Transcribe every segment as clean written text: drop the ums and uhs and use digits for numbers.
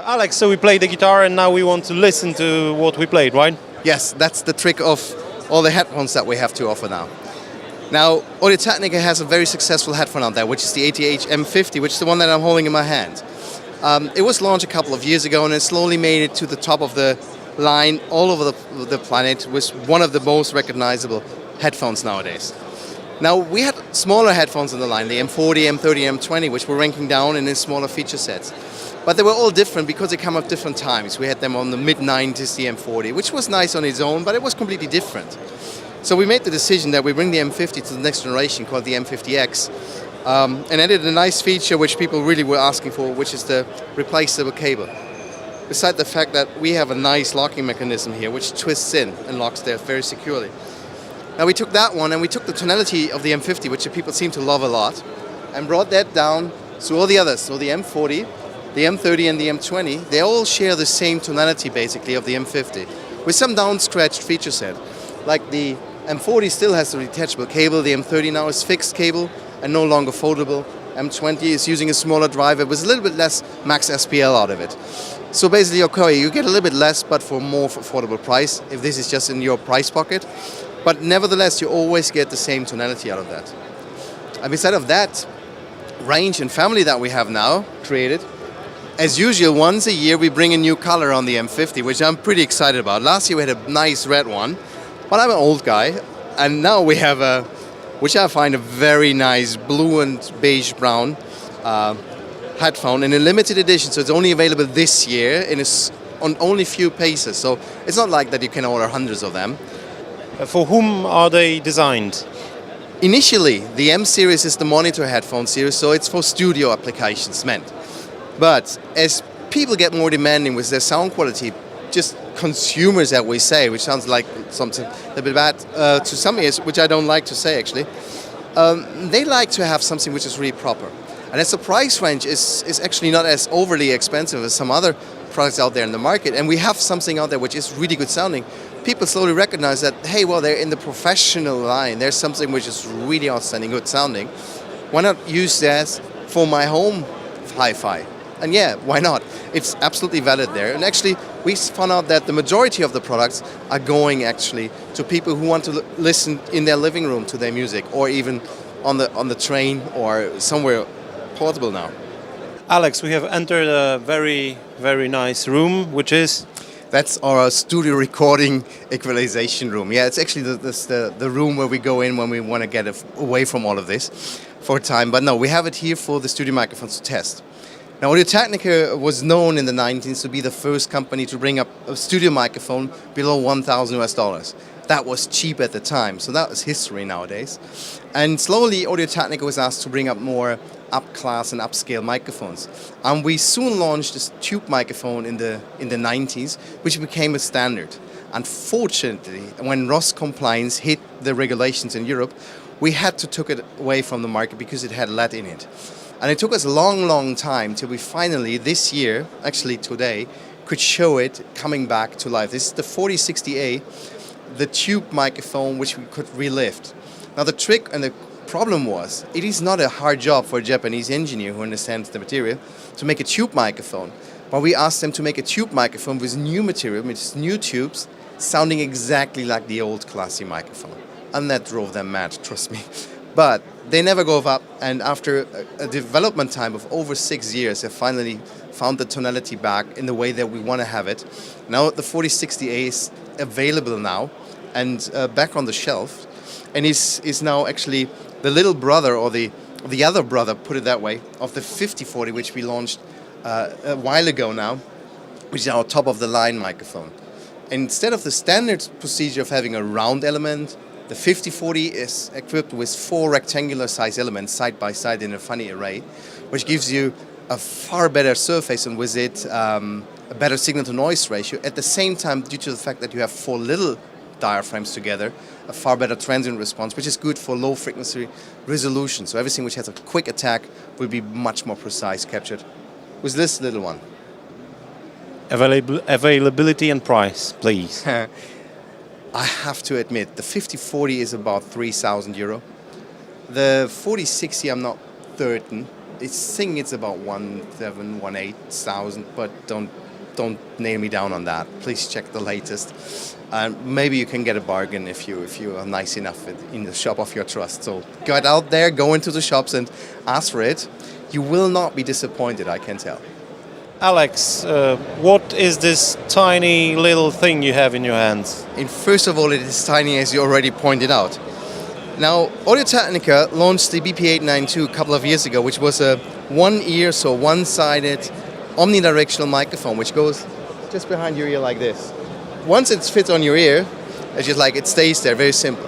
Alex, so we played the guitar and now we want to listen to what we played, right? Yes, that's the trick of all the headphones that we have to offer now. Now, Audio-Technica has a very successful headphone out there, which is the ATH M50, which is the one that I'm holding in my hand. It was launched a couple of years ago and it slowly made it to the top of the line all over the planet. It was one of the most recognizable headphones nowadays. Now, we had smaller headphones in the line, the M40, M30, M20, which were ranking down in smaller feature sets. But they were all different because they come at different times. We had them on the mid-90s, the M40, which was nice on its own, but it was completely different. So we made the decision that we bring the M50 to the next generation, called the M50X, and added a nice feature which people really were asking for, which is the replaceable cable. Besides the fact that we have a nice locking mechanism here, which twists in and locks there very securely. Now we took that one and we took the tonality of the M50, which the people seem to love a lot, and brought that down to all the others. So the M40, the M30 and the M20, they all share the same tonality basically of the M50, with some down-scratched feature set. Like the M40 still has the detachable cable, the M30 now is fixed cable and no longer foldable. M20 is using a smaller driver with a little bit less max SPL out of it. So basically, okay, you get a little bit less but for more affordable price if this is just in your price pocket. But nevertheless, you always get the same tonality out of that. And beside of that range and family that we have now created, as usual, once a year we bring a new color on the M50, which I'm pretty excited about. Last year we had a nice red one, but I'm an old guy, and now we have a, which I find a very nice blue and beige brown headphone in a limited edition. So it's only available this year on only few pieces. So it's not like that you can order hundreds of them. For whom are they designed? Initially, the M series is the monitor headphone series, so it's for studio applications meant. But as people get more demanding with their sound quality, just consumers that we say, which sounds like something a bit bad to some ears, which I don't like to say actually, they like to have something which is really proper. And as the price range is actually not as overly expensive as some other products out there in the market, and we have something out there which is really good sounding, people slowly recognize that, hey, well, they're in the professional line. There's something which is really outstanding, good sounding. Why not use that for my home hi-fi? And yeah, why not? It's absolutely valid there. And actually, we found out that the majority of the products are going actually to people who want to listen in their living room to their music, or even on the train or somewhere portable now. Alex, we have entered a very, very nice room, which is? That's our studio recording equalization room. Yeah, it's actually the room where we go in when we want to get away from all of this for a time. But no, we have it here for the studio microphones to test. Now, Audio-Technica was known in the 90s to be the first company to bring up a studio microphone below $1,000 US. That was cheap at the time, so that was history nowadays. And slowly, Audio-Technica was asked to bring up more up-class and upscale microphones. And we soon launched this tube microphone in the 90s, which became a standard. Unfortunately, when ROS compliance hit the regulations in Europe, we had to take it away from the market because it had lead in it. And it took us a long, long time till we finally, this year, actually today, could show it coming back to life. This is the 4060A, the tube microphone which we could relift. Now the trick and the problem was, it is not a hard job for a Japanese engineer who understands the material to make a tube microphone. But we asked them to make a tube microphone with new material, with new tubes, sounding exactly like the old classy microphone. And that drove them mad, trust me. But they never gave up, and after a development time of over 6 years, they finally found the tonality back in the way that we want to have it. Now the 4060A is available now and back on the shelf, and is now actually the little brother, or the other brother, put it that way, of the 5040, which we launched a while ago now, which is our top-of-the-line microphone. And instead of the standard procedure of having a round element, the 5040 is equipped with 4 rectangular size elements side by side in a funny array, which gives you a far better surface, and with it a better signal-to-noise ratio. At the same time, due to the fact that you have 4 little diaphragms together, a far better transient response, which is good for low frequency resolution. So everything which has a quick attack will be much more precise captured with this little one. Availability and price, please. I have to admit, the 5040 is about €3,000. The 4060 I'm not certain, I think it's about 18,000, but don't nail me down on that. Please check the latest. Maybe you can get a bargain if you are nice enough in the shop of your trust. So get out there, go into the shops and ask for it. You will not be disappointed, I can tell. Alex, what is this tiny little thing you have in your hands? And first of all, it is tiny, as you already pointed out. Now, Audio-Technica launched the BP892 a couple of years ago, which was a one-ear, so one-sided, omnidirectional microphone, which goes just behind your ear like this. Once it fits on your ear, it's just like it stays there, very simple.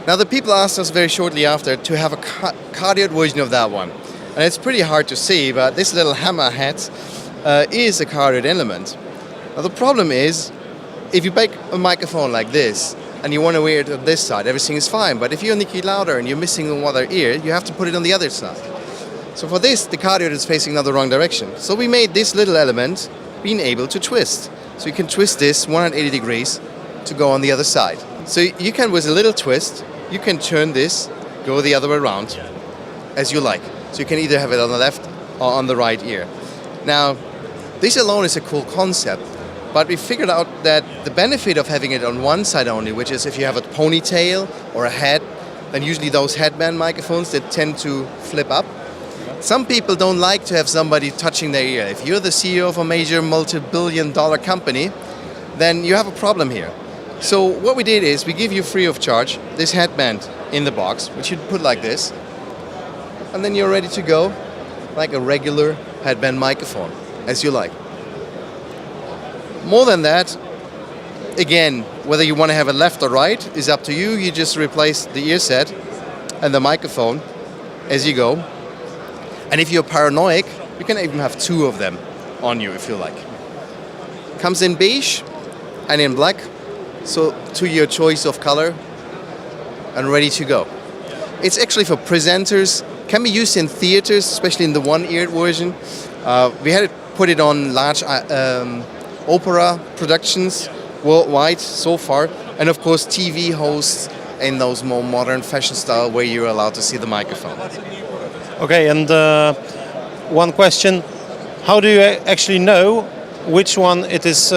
Now, the people asked us very shortly after to have a cardioid version of that one. And it's pretty hard to see, but this little hammerhead is a cardioid element. Now, the problem is, if you make a microphone like this, and you want to wear it on this side, everything is fine. But if you're Nicky Louder and you're missing the other ear, you have to put it on the other side. So for this, the cardioid is facing now the wrong direction. So we made this little element being able to twist. So you can twist this 180 degrees to go on the other side. So you can, with a little twist, you can turn this, go the other way around, as you like. So you can either have it on the left or on the right ear. Now, this alone is a cool concept. But we figured out that the benefit of having it on one side only, which is if you have a ponytail or a hat, then usually those headband microphones that tend to flip up. Some people don't like to have somebody touching their ear. If you're the CEO of a major multi-billion-dollar company, then you have a problem here. So what we did is we give you free of charge this headband in the box, which you'd put like this, and then you're ready to go like a regular headband microphone, as you like. More than that, again, whether you want to have it left or right is up to you. You just replace the ear set and the microphone as you go. And if you're paranoid, you can even have two of them on you if you like. Comes in beige and in black, so to your choice of color, and ready to go. It's actually for presenters, can be used in theaters, especially in the one-eared version. We had put it on large opera productions worldwide so far, and of course TV hosts in those more modern fashion style where you're allowed to see the microphone. Okay, and one question: how do you actually know which one it is,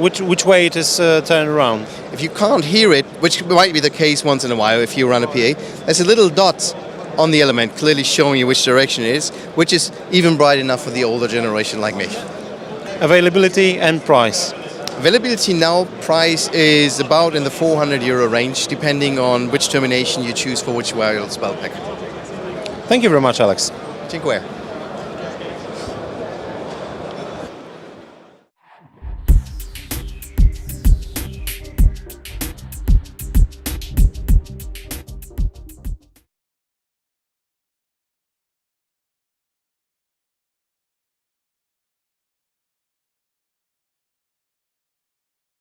which way it is turned around? If you can't hear it, which might be the case once in a while if you run a PA, there's a little dot on the element clearly showing you which direction it is, which is even bright enough for the older generation like me. Availability and price. Availability now, price is about in the €400 range, depending on which termination you choose for which wireless bell pack. Thank you very much, Alex. Dziękuję.